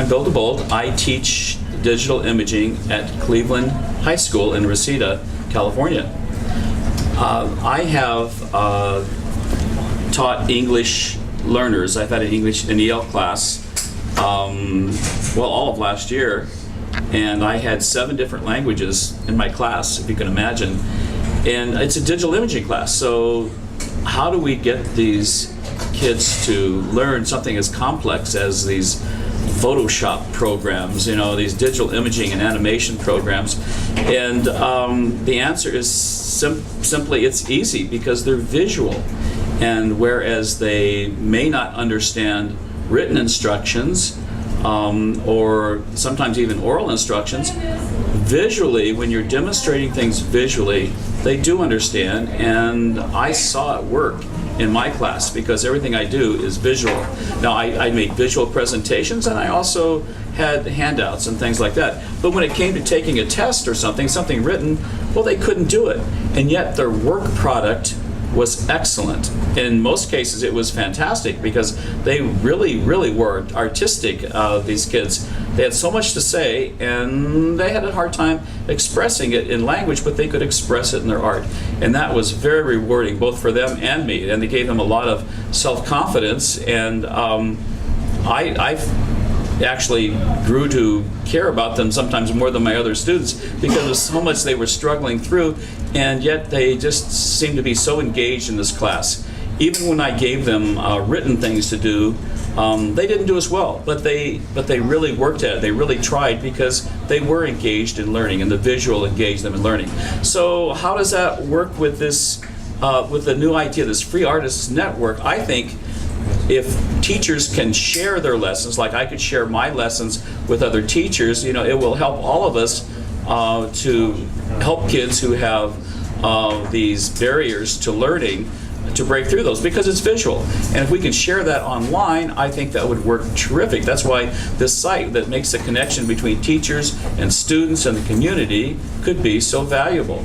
I'm Bill DeBolt. I teach digital imaging at Cleveland High School in Reseda, California. I have taught English learners. I've had an English and EL class, all of last year, and I had 7 different languages in my class, if you can imagine. And it's a digital imaging class, so how do we get these kids to learn something as complex as these Photoshop programs, these digital imaging and animation programs? And the answer is simply it's easy because they're visual. And whereas they may not understand written instructions or sometimes even oral instructions, visually, when you're demonstrating things visually, they do understand. And I saw it work in my class because everything I do is visual. Now, I make visual presentations, and I also had handouts and things like that. But when it came to taking a test or something written, well, they couldn't do it. And yet their work product was excellent. In most cases, it was fantastic because they really, really were artistic, these kids. They had so much to say, and they had a hard time expressing it in language, but they could express it in their art. And that was very rewarding, both for them and me. And they gave them a lot of self-confidence. And I actually grew to care about them sometimes more than my other students because of so much they were struggling through, and yet they just seemed to be so engaged in this class. Even when I gave them written things to do, they didn't do as well, but they really worked at it. They really tried because they were engaged in learning, and the visual engaged them in learning. So how does that work with this, with the new idea, this Free Artists Network? I think if teachers can share their lessons, like I could share my lessons with other teachers, it will help all of us to help kids who have these barriers to learning to break through those, because it's visual. And if we can share that online, I think that would work terrific. That's why this site that makes the connection between teachers and students and the community could be so valuable.